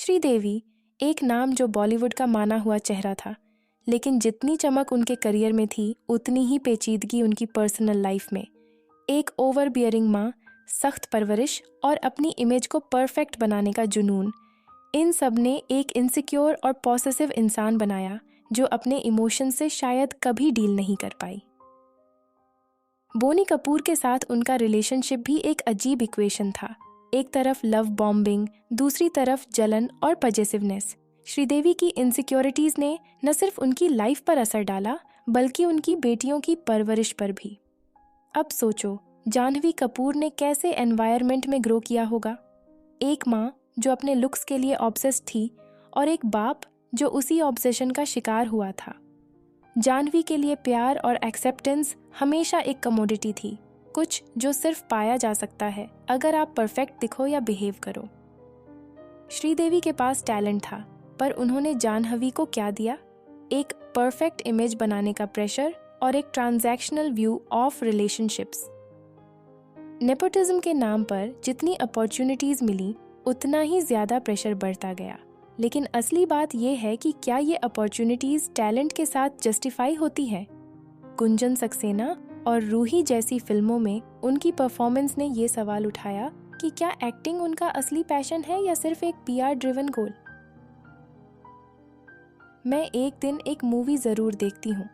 श्रीदेवी एक नाम जो बॉलीवुड का माना हुआ चेहरा था, लेकिन जितनी चमक उनके करियर में थी उतनी ही पेचीदगी उनकी पर्सनल लाइफ में। एक ओवर बियरिंग माँ, सख्त परवरिश और अपनी इमेज को परफेक्ट बनाने का जुनून, इन सब ने एक इनसिक्योर और पॉसेसिव इंसान बनाया जो अपने इमोशन से शायद कभी डील नहीं कर पाई। बोनी कपूर के साथ उनका रिलेशनशिप भी एक अजीब इक्वेशन था। एक तरफ लव बॉम्बिंग, दूसरी तरफ जलन और पजेसिवनेस। श्रीदेवी की इनसिक्योरिटीज ने न सिर्फ उनकी लाइफ पर असर डाला बल्कि उनकी बेटियों की परवरिश पर भी। अब सोचो, जाह्नवी कपूर ने कैसे एनवायरनमेंट में ग्रो किया होगा। एक माँ जो अपने लुक्स के लिए ऑब्सेस्ड थी और एक बाप जो उसी ऑब्सेशन का शिकार हुआ था। जाह्नवी के लिए प्यार और एक्सेप्टेंस हमेशा एक कमोडिटी थी, कुछ जो सिर्फ पाया जा सकता है अगर आप परफेक्ट दिखो या बिहेव करो। श्रीदेवी के पास टैलेंट था, पर उन्होंने जाह्नवी को क्या दिया? एक परफेक्ट इमेज बनाने का प्रेशर और एक transactional view of relationships. Nepotism के नाम पर जितनी अपॉर्चुनिटीज मिली उतना ही ज्यादा प्रेशर बढ़ता गया। लेकिन असली बात यह है कि क्या ये अपॉर्चुनिटीज टैलेंट के साथ जस्टिफाई होती है? गुंजन सक्सेना और रूही जैसी फिल्मों में उनकी परफॉर्मेंस ने ये सवाल उठाया कि क्या एक्टिंग उनका असली पैशन है या सिर्फ एक पीआर ड्रिवन गोल। मैं एक दिन एक मूवी जरूर देखती हूँ।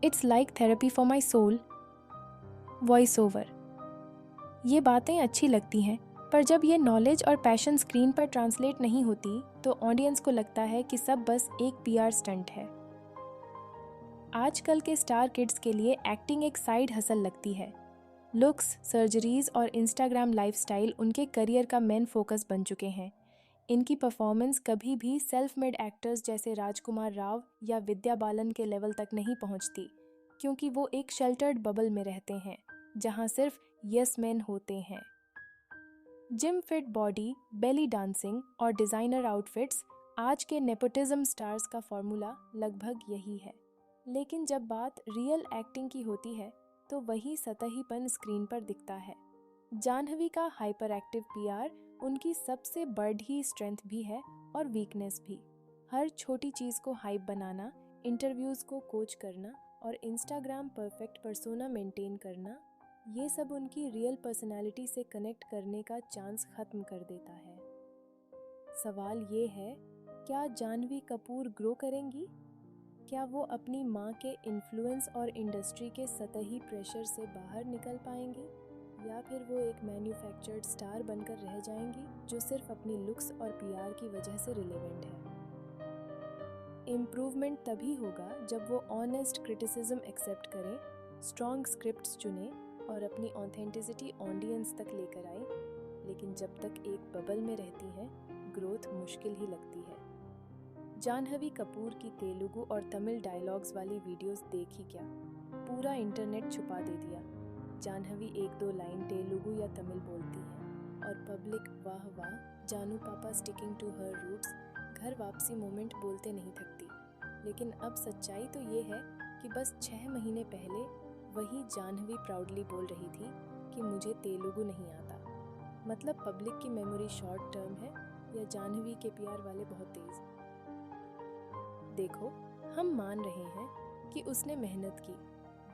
It's like therapy for my soul. Voice over. ये बातें अच्छी लगती हैं, पर जब ये नॉलेज और पैशन स्क्रीन पर ट्रांसलेट नहीं होती तो ऑडियंस को लगता है कि सब बस एक पीआर स्टंट है। आजकल के स्टार किड्स के लिए एक्टिंग एक साइड हसल लगती है। लुक्स, सर्जरीज और इंस्टाग्राम लाइफस्टाइल उनके करियर का मेन फोकस बन चुके हैं। इनकी परफॉर्मेंस कभी भी सेल्फ मेड एक्टर्स जैसे राजकुमार राव या विद्या बालन के लेवल तक नहीं पहुंचती, क्योंकि वो एक शेल्टर्ड बबल में रहते हैं जहां सिर्फ यस मैन होते हैं। Gym fit body, belly dancing और डिजाइनर आउटफिट्स आज के नेपोटिज्म स्टार्स का फॉर्मूला लगभग यही है। लेकिन जब बात रियल एक्टिंग की होती है तो वही सतहीपन स्क्रीन पर दिखता है। जाह्नवी का हाइपर एक्टिव पीआर उनकी सबसे बड़ी स्ट्रेंथ भी है और वीकनेस भी। हर छोटी चीज को हाइप बनाना, इंटरव्यूज को कोच करना और इंस्टाग्राम परफेक्ट पर्सोना मेंटेन करना, ये सब उनकी रियल पर्सनालिटी से कनेक्ट करने का चांस खत्म कर देता है। सवाल ये है, क्या जाह्नवी कपूर ग्रो करेंगी? क्या वो अपनी माँ के इन्फ्लुएंस और इंडस्ट्री के सतही प्रेशर से बाहर निकल पाएंगी, या फिर वो एक मैन्युफैक्चर्ड स्टार बनकर रह जाएंगी जो सिर्फ अपनी लुक्स और पीआर की वजह से रिलेवेंट है? इम्प्रूवमेंट तभी होगा जब वो ऑनेस्ट क्रिटिसिज्म एक्सेप्ट करें, स्ट्रॉन्ग स्क्रिप्ट्स चुने और अपनी ऑथेंटिसिटी ऑडियंस तक लेकर आए। लेकिन जब तक एक बबल में रहती है, ग्रोथ मुश्किल ही लगती है। जाह्नवी कपूर की तेलुगु और तमिल डायलॉग्स वाली वीडियोस देखी क्या? पूरा इंटरनेट छुपा दे दिया। जाह्नवी एक दो लाइन तेलुगु या तमिल बोलती है और पब्लिक वाह वाह, जानू पापा स्टिकिंग टू हर रूट्स, घर वापसी मोमेंट बोलते नहीं थकती। लेकिन अब सच्चाई तो ये है कि बस 6 महीने पहले वही जाह्नवी प्राउडली बोल रही थी कि मुझे तेलुगु नहीं आता। मतलब पब्लिक की मेमोरी शॉर्ट टर्म है या जाह्नवी के पीआर वाले बहुत तेज? देखो, हम मान रहे हैं कि उसने मेहनत की,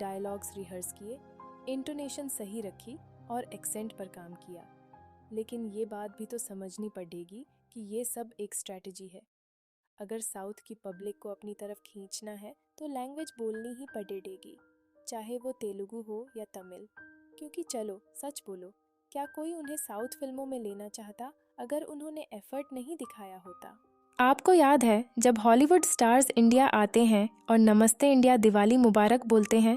डायलॉग्स रिहर्स किए, इंटोनेशन सही रखी और एक्सेंट पर काम किया। लेकिन ये बात भी तो समझनी पड़ेगी कि ये सब एक स्ट्रैटेजी है। अगर साउथ की पब्लिक को अपनी तरफ खींचना है तो लैंग्वेज बोलनी ही पड़ेगी, चाहे वो तेलुगु हो या तमिल। क्योंकि चलो सच बोलो, क्या कोई उन्हें साउथ फिल्मों में लेना चाहता अगर उन्होंने एफर्ट नहीं दिखाया होता? आपको याद है जब हॉलीवुड स्टार्स इंडिया आते हैं और नमस्ते इंडिया, दिवाली मुबारक बोलते हैं,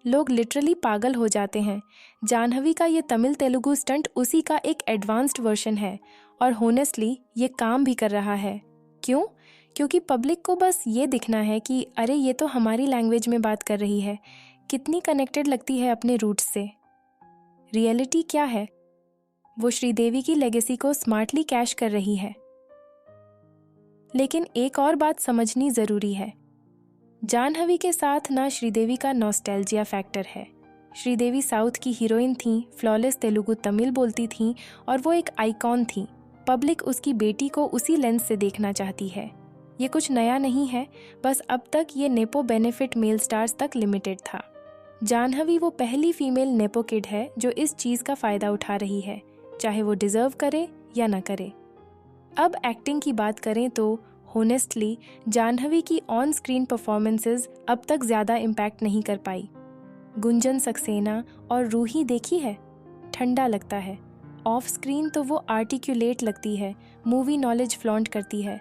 लोग लिटरली पागल हो जाते हैं। जाह्नवी का ये तमिल तेलुगु स्टंट उसी का एक एडवांस्ड वर्जन है और होनेस्टली ये काम भी कर रहा है। क्यों? क्योंकि पब्लिक को बस ये दिखना है कि अरे ये तो हमारी लैंग्वेज में बात कर रही है, कितनी कनेक्टेड लगती है अपने रूट्स से। रियलिटी क्या है? वो श्रीदेवी की लेगेसी को स्मार्टली कैश कर रही है। लेकिन एक और बात समझनी जरूरी है, जाह्नवी के साथ ना श्रीदेवी का नॉस्टैल्जिया फैक्टर है। श्रीदेवी साउथ की हीरोइन थी, फ्लॉलेस तेलुगु तमिल बोलती थी और वो एक आइकॉन थी। पब्लिक उसकी बेटी को उसी लेंस से देखना चाहती है। ये कुछ नया नहीं है, बस अब तक ये नेपो बेनिफिट मेल स्टार्स तक लिमिटेड था। जाह्नवी वो पहली फीमेल नेपो किड है जो इस चीज़ का फ़ायदा उठा रही है, चाहे वो डिज़र्व करे या ना करे। अब एक्टिंग की बात करें तो होनेस्टली जाह्नवी की ऑन स्क्रीन परफॉर्मेंसेस अब तक ज़्यादा इम्पैक्ट नहीं कर पाई। गुंजन सक्सेना और रूही देखी है, ठंडा लगता है। ऑफ स्क्रीन तो वो आर्टिकुलेट लगती है, मूवी नॉलेज फ्लॉन्ट करती है,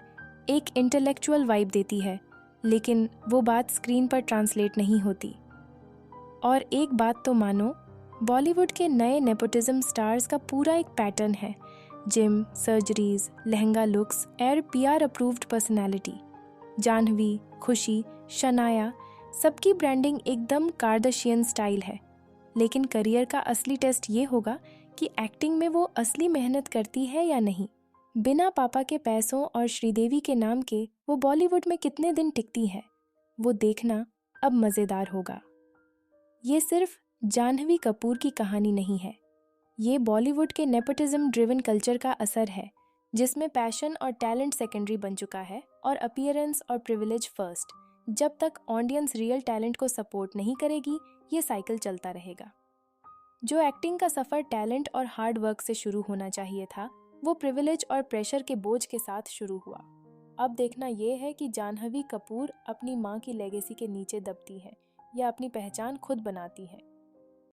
एक इंटेलेक्चुअल वाइब देती है, लेकिन वो बात स्क्रीन पर ट्रांसलेट नहीं होती। और एक बात तो मानो, बॉलीवुड के नए नेपोटिज्म स्टार्स का पूरा एक पैटर्न है। जिम, सर्जरीज, लहंगा लुक्स और PR अप्रूव्ड पर्सनैलिटी। जाह्नवी, खुशी, शनाया, सबकी ब्रांडिंग एकदम कार्दाशियन स्टाइल है। लेकिन करियर का असली टेस्ट ये होगा कि एक्टिंग में वो असली मेहनत करती है या नहीं। बिना पापा के पैसों और श्रीदेवी के नाम के वो बॉलीवुड में कितने दिन टिकती है, वो देखना अब मज़ेदार होगा। ये सिर्फ जाह्नवी कपूर की कहानी नहीं है, ये बॉलीवुड के नेपोटिज्म ड्रिवन कल्चर का असर है, जिसमें पैशन और टैलेंट सेकेंडरी बन चुका है और अपीयरेंस और प्रिविलेज फर्स्ट। जब तक ऑडियंस रियल टैलेंट को सपोर्ट नहीं करेगी, ये साइकिल चलता रहेगा। जो एक्टिंग का सफ़र टैलेंट और हार्ड वर्क से शुरू होना चाहिए था, वो प्रिविलेज और प्रेशर के बोझ के साथ शुरू हुआ। अब देखना ये है कि जाह्नवी कपूर अपनी माँ की लेगेसी के नीचे दबती है या अपनी पहचान खुद बनाती है।